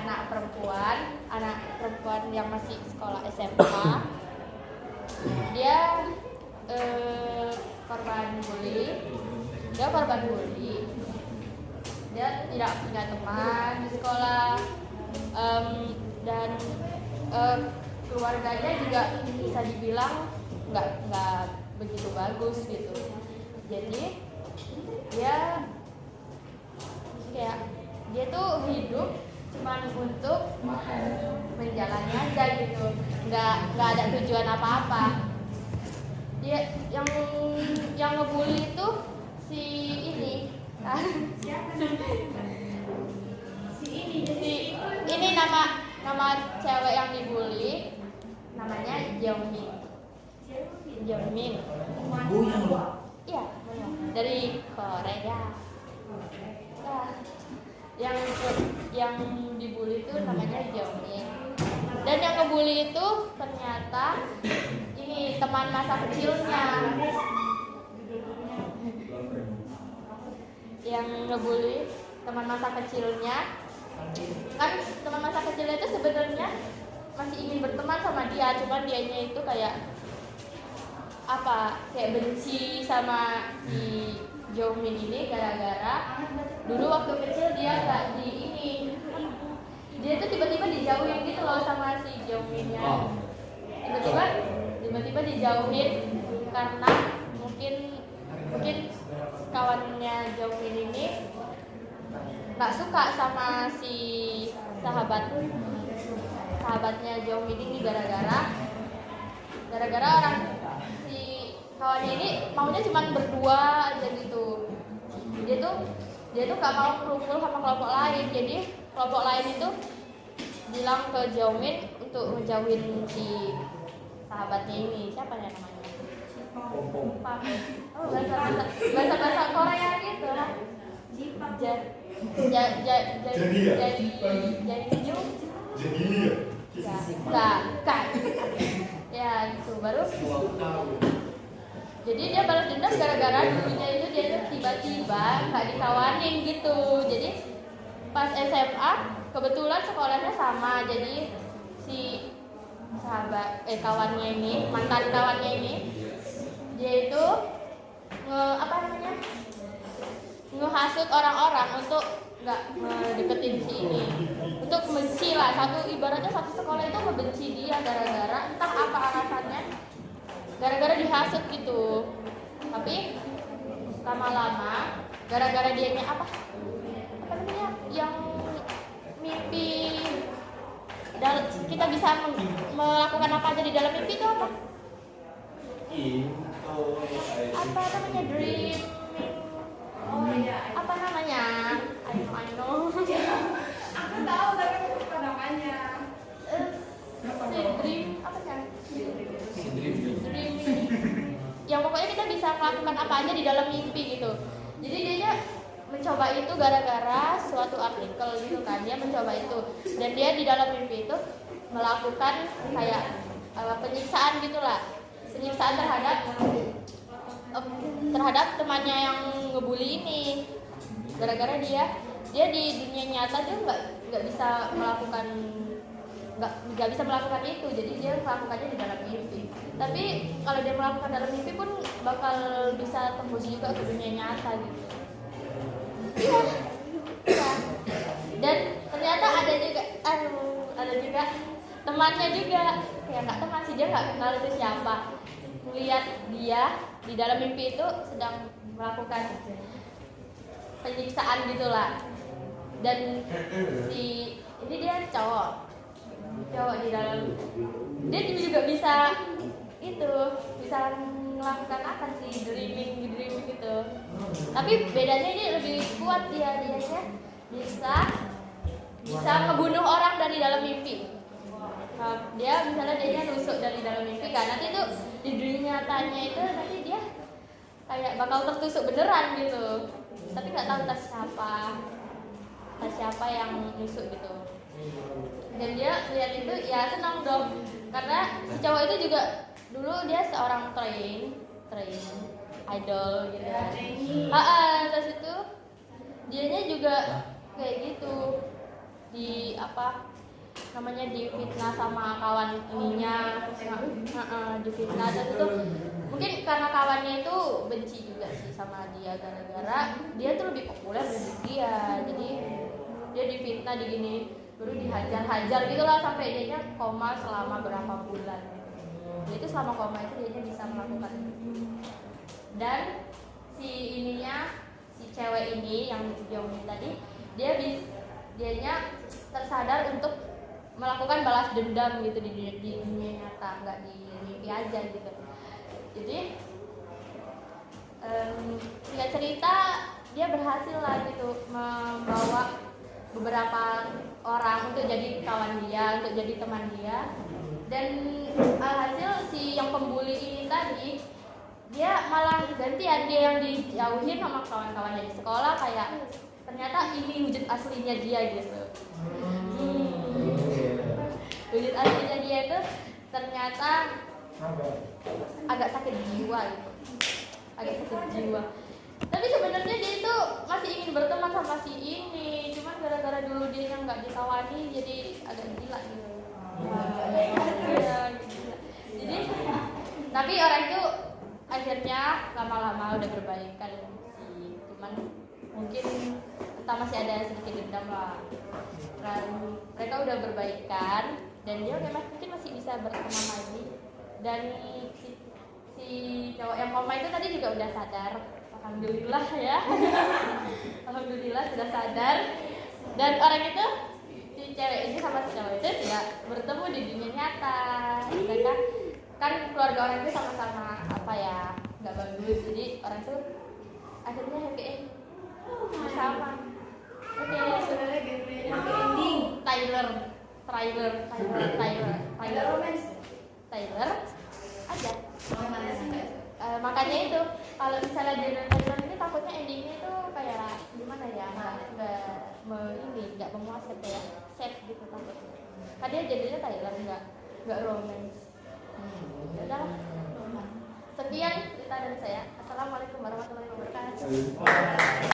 anak perempuan yang masih sekolah SMA. Dia korban bully. Dia tidak punya teman di sekolah, dan keluarganya juga bisa dibilang nggak begitu bagus gitu. Jadi dia tuh hidup cuman untuk menjalani aja gitu, nggak ada tujuan apa-apa. Dia yang ngebully itu si ini nama cewek yang dibully namanya Jeongmin. Iya, dari Korea. Yang dibully itu namanya Jeongmin. Dan yang ngebully itu ternyata ini teman masa kecilnya. Yang ngebully teman masa kecilnya, kan teman masa kecilnya itu sebenarnya masih ingin berteman sama dia, cuman dianya itu kayak benci sama si Jeongmin ini gara-gara dulu waktu kecil dia dia tuh tiba-tiba dijauhin gitu loh sama si Jeongminnya. Tiba-tiba dijauhin karena mungkin kawannya Jeongmin ini nggak suka sama si sahabatnya Jeongmin ini gara-gara orang si kawannya ini maunya cuma berdua aja gitu. Dia tuh gak mau kumpul sama kelompok lain. Jadi kelompok lain itu bilang ke Jeongmin untuk ngejauhin si sahabatnya ini. Siapa ya namanya? Bahasa Korea gitu lah. Ya gitu baru. Jadi dia balas dendam gara-gara dulunya itu dia tuh tiba-tiba nggak dikawanin gitu. Jadi pas SMA kebetulan sekolahnya sama. Jadi si mantan kawannya ini dia itu ngehasut orang-orang untuk nggak deketin si ini, untuk membenci lah. Ibaratnya satu sekolah itu membenci dia gara-gara entah apa alasannya, gara-gara dihasut gitu. Tapi lama-lama gara-gara dianya yang mimpi kita bisa melakukan apa aja di dalam mimpi itu apa? Dream. Apa namanya? I know. Aku tahu tapi aku lupa namanya. Dream apa ya? Dream. Yang pokoknya kita bisa melakukan apa aja di dalam mimpi gitu. Jadi dia mencoba itu gara-gara suatu artikel gitu kan. Dia mencoba itu dan dia di dalam mimpi itu melakukan kayak penyiksaan gitulah. Penyiksaan terhadap temannya yang ngebully ini. Gara-gara dia di dunia nyata dia nggak bisa melakukan itu, jadi dia melakukannya di dalam mimpi. Tapi kalau dia melakukan dalam mimpi pun bakal bisa tembus juga ke dunia nyata gitu. Iya. Dan ternyata ada juga temannya juga, ya nggak teman sih, dia nggak kenal itu siapa. Melihat dia di dalam mimpi itu sedang melakukan penyiksaan gitulah. Dan ini dia cowok di dalam, dia juga bisa melakukan apa sih, dreaming gitu. Tapi bedanya ini lebih kuat, dianya bisa ngebunuh orang dari dalam mimpi. Dia nusuk dari dalam mimpi kan, nanti itu di dunia nyatanya itu nanti dia kayak bakal tertusuk beneran gitu. Tapi nggak tahu tas siapa yang nusuk gitu. Dan dia lihat itu ya senang dong, karena si cowok itu juga dulu dia seorang train idol gitu kan. Terus itu dianya juga kayak gitu, di apa namanya difitnah sama kawan ininya, difitnah. Dan itu mungkin karena kawannya itu benci juga sih sama dia, gara-gara dia tuh lebih populer dari dia, jadi dia difitnah digini, baru dihajar-hajar gitulah sampai dia koma selama berapa bulan. Jadi itu selama koma itu dia bisa melakukan itu. Dan si cewek ini yang Xiaomi tadi, dianya tersadar untuk melakukan balas dendam gitu di dunia nyata, nggak di mimpi aja gitu. Jadi singkat cerita dia berhasil lah gitu membawa beberapa orang untuk jadi kawan dia, untuk jadi teman dia. Dan alhasil si yang pembuli ini tadi, dia malah gantian, dia yang dijauhin sama kawan-kawannya di sekolah, kayak ternyata ini wujud aslinya dia gitu. Wujud aslinya dia itu ternyata agak sakit jiwa gitu, agak sakit jiwa. Tapi sebenarnya dia itu masih ingin berteman sama si ini, cuman gara-gara dulu dia yang nggak ditawani, jadi agak gila gitu. Ya, gila. Jadi tapi orang itu akhirnya lama-lama udah berbaikan sih, cuman mungkin entah masih ada sedikit dendam lah. Dan mereka udah berbaikan dan dia mungkin masih bisa berteman lagi. Dan si cowok yang koma itu tadi juga udah sadar, alhamdulillah ya. Alhamdulillah sudah sadar. Dan orang itu, si cewek ini sama si cowok itu tidak bertemu di dunia nyata. Mereka kan keluarga orang itu sama-sama apa ya, nggak bagus, jadi orang itu akhirnya happy ending bersama. Oke, sebenarnya genrenya happy ending. Tyler aja. Makanya itu kalau misalnya genre Tyler ini takutnya endingnya itu kayak gimana ya, nggak memuaskan, kayak sad gitu takutnya. Kan dia jadinya Tyler nggak romance. Udah, sekian cerita dari saya. Assalamualaikum warahmatullahi wabarakatuh.